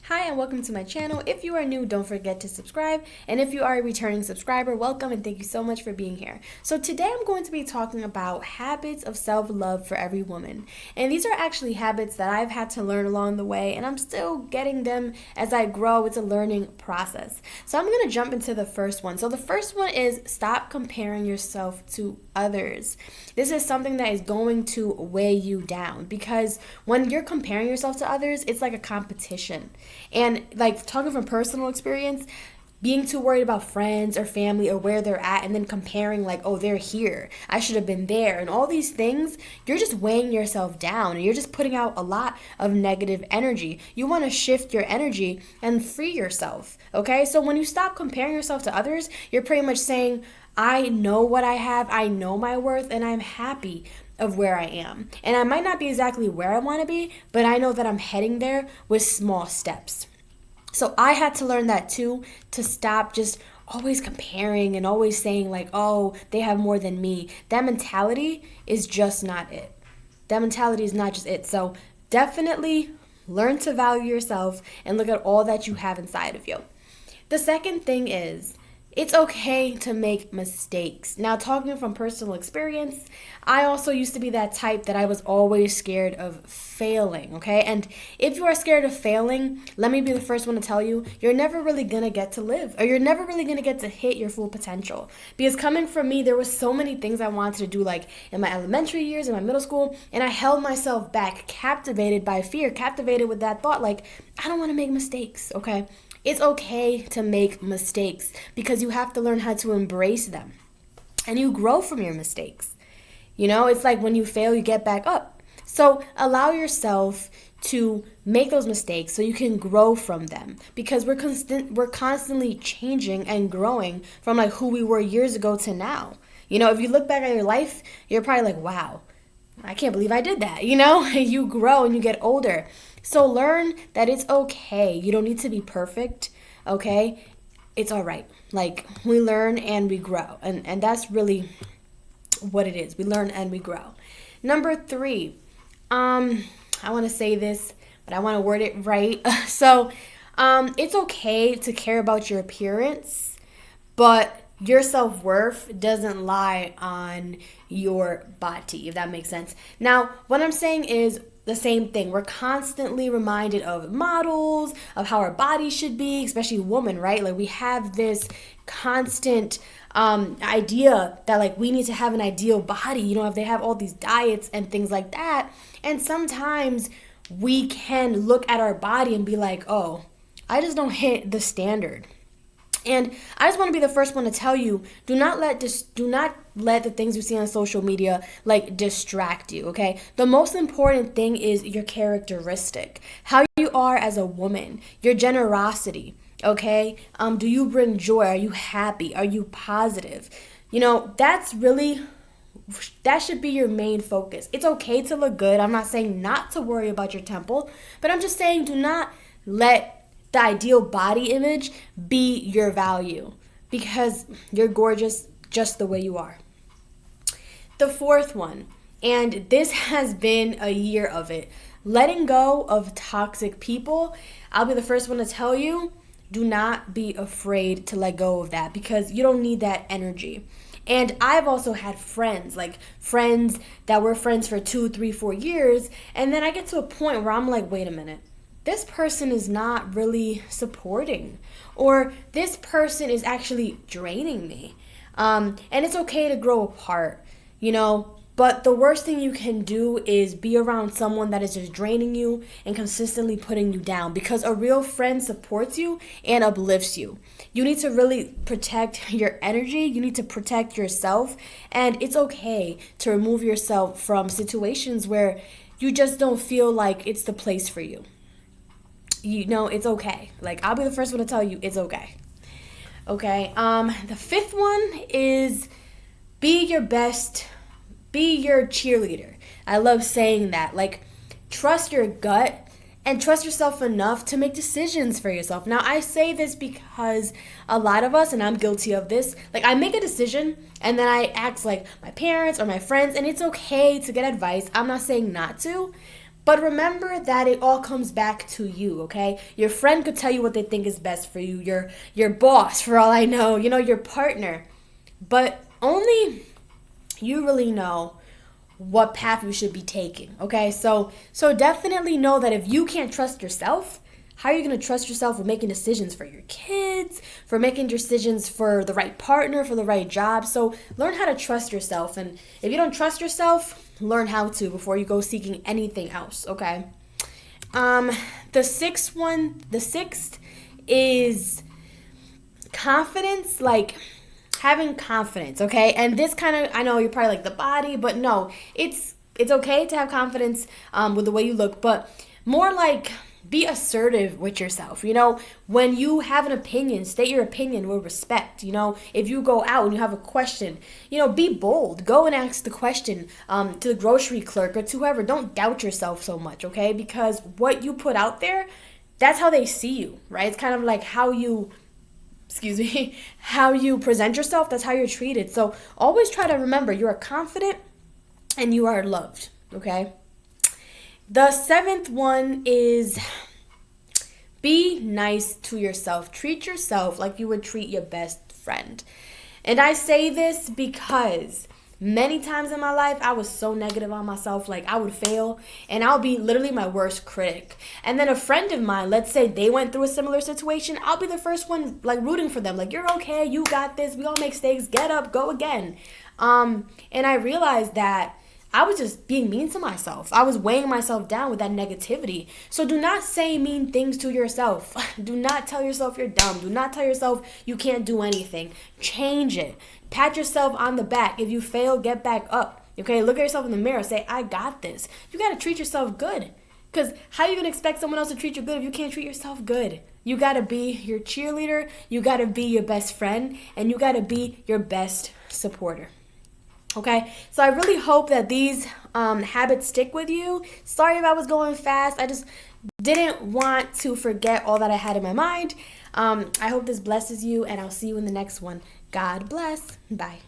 Hi and welcome to my channel. If you are new, don't forget to subscribe. And if you are a returning subscriber, welcome and thank you so much for being here. So today I'm going to be talking about habits of self-love for every woman. And these are actually habits that I've had to learn along the way, and I'm still getting them as I grow. It's a learning process. So I'm going to jump into the first one. So the first one is stop comparing yourself to others. This is something that is going to weigh you down because when you're comparing yourself to others, it's like a competition. And like talking from personal experience, being too worried about friends or family or where they're at and then comparing like, oh, they're here, I should have been there, and all these things, you're just weighing yourself down and you're just putting out a lot of negative energy. You want to shift your energy and free yourself, okay? So when you stop comparing yourself to others, you're pretty much saying, I know what I have, I know my worth, and I'm happy of where I am. And I might not be exactly where I want to be, but I know that I'm heading there with small steps. So I had to learn that too, to stop just always comparing and always saying like, oh, they have more than me. That mentality is just not it. That mentality is not just it. So definitely learn to value yourself and look at all that you have inside of you. The second thing is, it's okay to make mistakes. Now, talking from personal experience, I also used to be that type that I was always scared of failing, okay? And if you are scared of failing, let me be the first one to tell you, you're never really gonna get to live, or you're never really gonna get to hit your full potential. Because coming from me, there was so many things I wanted to do, like in my elementary years, in my middle school, and I held myself back, captivated by fear, captivated with that thought, like, I don't wanna make mistakes, okay? It's okay to make mistakes because you have to learn how to embrace them. And you grow from your mistakes. You know, it's like when you fail, you get back up. So allow yourself to make those mistakes so you can grow from them, because we're constantly changing and growing from like who we were years ago to now. You know, if you look back at your life, you're probably like, wow, I can't believe I did that. You know, you grow and you get older. So learn that it's okay. You don't need to be perfect, okay? It's all right. Like, we learn and we grow. And that's really what it is. We learn and we grow. Number 3, I want to say this, but I want to word it right. So it's okay to care about your appearance, but your self-worth doesn't lie on your body, if that makes sense. Now, what I'm saying is the same thing. We're constantly reminded of models, of how our body should be, especially women, right? Like we have this constant idea that like we need to have an ideal body, you know, if they have all these diets and things like that. And sometimes we can look at our body and be like, oh, I just don't hit the standard. And I just want to be the first one to tell you, do not let the things you see on social media like distract you, okay? The most important thing is your characteristic, how you are as a woman, your generosity, okay? Do you bring joy? Are you happy? Are you positive? You know, that should be your main focus. It's okay to look good. I'm not saying not to worry about your temple, but I'm just saying do not let the ideal body image be your value, because you're gorgeous just the way you are. The fourth one, and this has been a year of it, letting go of toxic people. I'll be the first one to tell you, do not be afraid to let go of that, because you don't need that energy. And I've also had friends that were friends for 2, 3, 4 years, and then I get to a point where I'm like, wait a minute, this person is not really supporting, or this person is actually draining me. And it's okay to grow apart, you know, but the worst thing you can do is be around someone that is just draining you and consistently putting you down, because a real friend supports you and uplifts you. You need to really protect your energy. You need to protect yourself, and it's okay to remove yourself from situations where you just don't feel like it's the place for you. You know, it's okay. Like, I'll be the first one to tell you it's okay. Okay. The fifth one is be your best, be your cheerleader. I love saying that. Like, trust your gut and trust yourself enough to make decisions for yourself. Now, I say this because a lot of us, and I'm guilty of this, like I make a decision and then I ask like my parents or my friends, and it's okay to get advice. I'm not saying not to, But remember that it all comes back to you, okay? Your friend could tell you what they think is best for you. Your boss, for all I know, your partner. But only you really know what path you should be taking, okay? So definitely know that if you can't trust yourself, how are you going to trust yourself with making decisions for your kids, for making decisions for the right partner, for the right job? So learn how to trust yourself. And if you don't trust yourself, learn how to before you go seeking anything else, okay? The sixth is confidence, like having confidence, okay? And this kind of, I know you're probably like the body, but no, it's okay to have confidence with the way you look, but more like be assertive with yourself. When you have an opinion, state your opinion with respect. If you go out and you have a question, be bold. Go and ask the question to the grocery clerk or to whoever. Don't doubt yourself so much, okay? Because what you put out there, that's how they see you, right? It's kind of like how you present yourself, that's how you're treated. So always try to remember you are confident and you are loved, okay? The seventh one is be nice to yourself. Treat yourself like you would treat your best friend. And I say this because many times in my life, I was so negative on myself. Like, I would fail, and I'll be literally my worst critic. And then a friend of mine, let's say they went through a similar situation, I'll be the first one, like, rooting for them. Like, you're okay, you got this, we all make mistakes, get up, go again. And I realized that I was just being mean to myself. I was weighing myself down with that negativity. So do not say mean things to yourself. Do not tell yourself you're dumb. Do not tell yourself you can't do anything. Change it. Pat yourself on the back. If you fail, get back up. Okay, look at yourself in the mirror. Say, I got this. You got to treat yourself good. Because how are you going to expect someone else to treat you good if you can't treat yourself good? You got to be your cheerleader. You got to be your best friend. And you got to be your best supporter. Okay, so I really hope that these habits stick with you. Sorry if I was going fast. I just didn't want to forget all that I had in my mind. I hope this blesses you, and I'll see you in the next one. God bless. Bye.